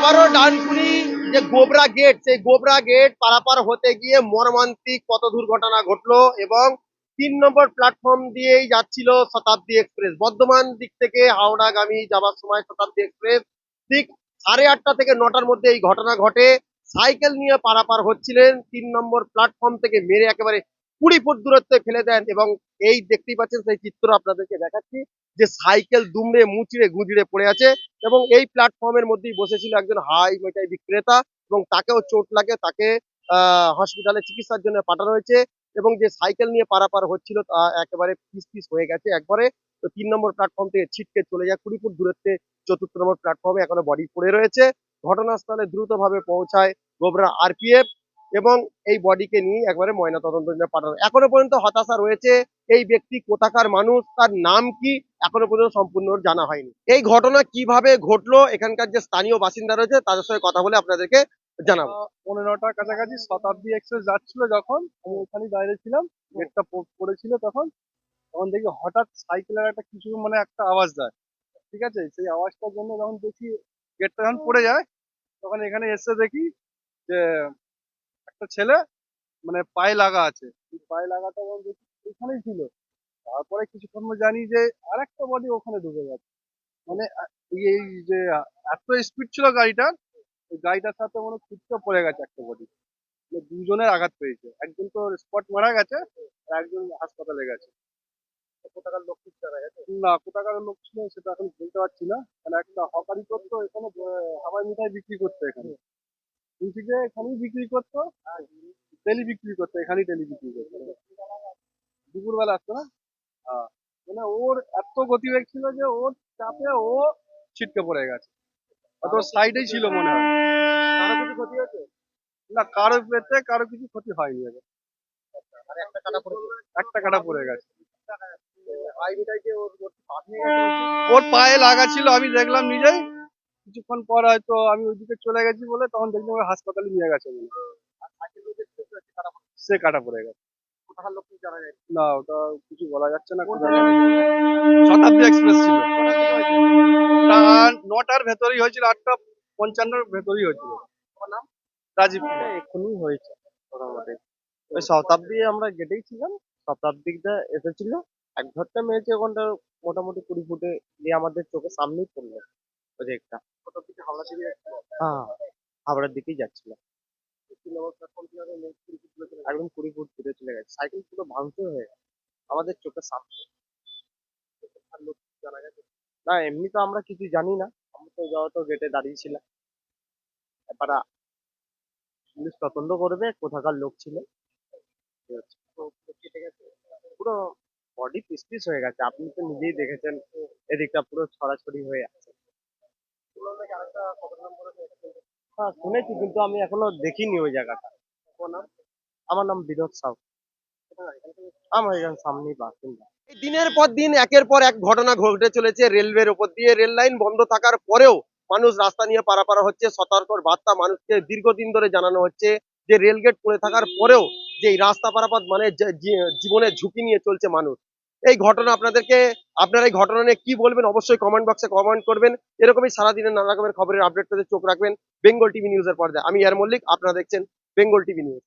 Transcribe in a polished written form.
আবারও ডানকুনি যে গোবরা গেট, সেই গোবরা গেট পারাপার হতে গিয়ে মর্মান্তিক পথ দুর্ঘটনা ঘটলো এবং 3 নম্বর প্ল্যাটফর্ম দিয়েই যাচ্ছিল শতাব্দী এক্সপ্রেস। বর্ধমান দিক থেকে হাওড়াগামী যাবার সময় শতাব্দী এক্সপ্রেস ঠিক 8:30 থেকে 9টার মধ্যে এই ঘটনা ঘটে। সাইকেল নিয়ে পারাপার হচ্ছিলেন, 3 নম্বর প্ল্যাটফর্ম থেকে মেরে একেবারে 20 ফুট দূরত্বে ফেলে দেন এবং এই দেখতেই পাচ্ছেন সেই চিত্র আপনাদেরকে দেখাচ্ছি যে সাইকেল দুমড়ে মুচড়ে গুজড়ে পড়ে আছে এবং এই প্ল্যাটফর্মের মধ্যেই বসেছিল একজন হাই মিঠাই বিক্রেতা এবং তাকেও চোট লাগে, তাকে হসপিটালে চিকিৎসার জন্য পাঠানো হয়েছে এবং যে সাইকেল নিয়ে পারাপার হচ্ছিল তা একেবারে পিস পিস হয়ে গেছে একবারে। তো 3 নম্বর প্ল্যাটফর্ম থেকে ছিটকে চলে যায় 20 ফুট দূরত্বে 4র্থ নম্বর প্ল্যাটফর্মে এখনো বডি পড়ে রয়েছে। ঘটনাস্থলে দ্রুতভাবে পৌঁছায় গোবরা আরপিএফ এবং এই বডিকে নিয়ে একবারে ময়নাতদন্তের জন্য পাঠানো। এখনো পর্যন্ত হতাশা রয়েছে, এই ব্যক্তি কোথাকার মানুষ, তার নাম কি এখনো পর্যন্ত সম্পূর্ণ জানা হয়নি। এই ঘটনা কিভাবে ঘটলো এখানকার যে স্থানীয় বাসিন্দা রয়েছে তাদের সঙ্গে কথা বলে আপনাদেরকে জানাবো। 15টার কাছাকাছি শতাব্দী এক্সপ্রেস যাচ্ছিল, যখন আমি ওখানে দাঁড়িয়ে ছিলাম, গেটটা পড়েছিল, তখন তখন দেখি হঠাৎ সাইকেলের একটা কিছু মানে একটা আওয়াজ দেয়। ঠিক আছে, সেই আওয়াজটার জন্য যখন দেখি গেটটা যখন পড়ে যায়, তখন এখানে এসে দেখি যে একটা ছেলে মানে পায়ে লাগা আছে। এই পায়ে লাগাটা যখন দেখি এখানেই ছিল। তারপরে কিছুক্ষণ পর জানি যে আরেকটা বডি ওখানে ঢুকে গেছে। মানে এই যে এত স্পিড ছিল গাড়িটার, ওই গাড়িটার সাথে মনে কুচকে পড়ে গেছে একটা বডি। মানে দুজনের আঘাত পেয়েছে, একজন তো স্পট মারা গেছে আর একজন হাসপাতালে গেছে। কোথাকার লোক কিছু জানা গেছে না, কোথাকার লোক ছিল সেটা এখন বলতে পারছি না। মানে একটা হকারি করতো এখানে, হাওয়াই মিঠাই বিক্রি করতো এখানে। শুনছি যে এখানেই বিক্রি করতো, ডেলি বিক্রি করতো, এখানেই ডেলি বিক্রি করতো। দুপুরবেলা আসতো না। হ্যাঁ, মানে ওর এত গতিবেগ ছিল যে ওর চাপে ও ছিটকে পড়ে গেছে। হয়তো সাইডেই ছিল মনে হয়। কারো কিছু ক্ষতি হয়েছে? না, কারো পেতে কারো কিছু ক্ষতি হয়নি আগে। আর একটা কাটা পড়েছে? একটা কাটা পড়ে গেছে। হাই মিঠাইকে ওর ওর পা ভেঙে গেছে বলছে। ওর পায়ে লাগা ছিল, আমি দেখলাম নিজেই। কিছুক্ষণ পর হয়তো আমি ওইদিকে চলে গেছি বলে তখন দেখলাম ওই হাসপাতালে নিয়ে গেছে বলে। আর সাইকেল দিয়ে যে সে কাটা পড়েছে, সে কাটা পড়ে গেছে। কোথাকার লোক কিছু জানা যায়? না, ওটা কিছু বলা যাচ্ছে না। কোন কোথায় ট্রেনে গেছে? হয়েছিল? শতাব্দী এক্সপ্রেস ছিল। কটার দিকে হয়েছে? তা 9টার ভেতরেই হয়েছিল, 8:55-র ভেতরেই হয়েছিল। তোমার নাম? রাজীব এটা কুমার। এক্ষুনি হয়েছে মোটামুটি। ওই শতাব্দী আমরা গেটেই ছিলাম, শতাব্দীটা এসেছিল, এক ঘরটা মেরেছে ওখানটা, মোটামুটি 20 ফুটে দিয়ে আমাদের চোখের সামনেই পড়লো প্রজেক্টটা। কোথার দিকে হাওড়া থেকে যাচ্ছিল? হ্যাঁ, হাবড়ার দিকেই যাচ্ছিল। 3 নম্বর প্ল্যাটফর্ম থেকে হয়তো নেক্সট 20 ফুট দূরে চলে গেছে। একদম 20 ফুট দূরে চলে গেছে, সাইকেল পুরো ভাঙচুর হয়ে গেছে আমাদের চোখের সামনে। আর লোক কিছু জানা গেছে? না, এমনি তো আমরা কিছু জানি না, আমরা তো যত গেটে দাঁড়িয়ে ছিলাম। এবার পুলিশ তদন্ত করবে কোথাকার লোক ছিল। ঠিক আছে। তো পুরো কেটে গেছে? পুরো বডি পিস পিস হয়ে গেছে, আপনি তো নিজেই দেখেছেন, এদিকটা পুরো ছড়াছড়ি হয়ে আছে। শুনলাম নাকি আরেকটা কবরস্থান করেছে এটা কিন্তু। হ্যাঁ শুনেছি, কিন্তু আমি এখনো দেখিনি ওই জায়গাটা। তোমার নাম? আমার নাম বিনোদ সাউ। কোথায় এখান থেকে? আমার এখানে সামনেই বাসিন্দা। এই দিনের পর দিন একের পর এক ঘটনা ঘটে চলেছে রেলওয়ের ওপর দিয়ে। রেল লাইন বন্ধ থাকার পরেও মানুষ রাস্তা নিয়ে পারাপার হচ্ছে। সতর্কর বার্তা মানুষকে দীর্ঘদিন ধরে জানানো হচ্ছে যে রেলগেট পড়ে থাকার পরেও যে এই রাস্তা পারাপার মানে জীবনের ঝুঁকি নিয়ে চলছে মানুষ। এই ঘটনা আপনারা এই ঘটনা নিয়ে কি বলবেন অবশ্যই কমেন্ট বক্সে কমেন্ট করবেন। এরকমই সারাদিনের নানা রকমের খবরের আপডেট পেতে চোখ রাখবেন বেঙ্গল টিভি নিউজের পর্দায়। আমি এয়ার মল্লিক, আপনারা দেখছেন বেঙ্গল টিভি নিউজ।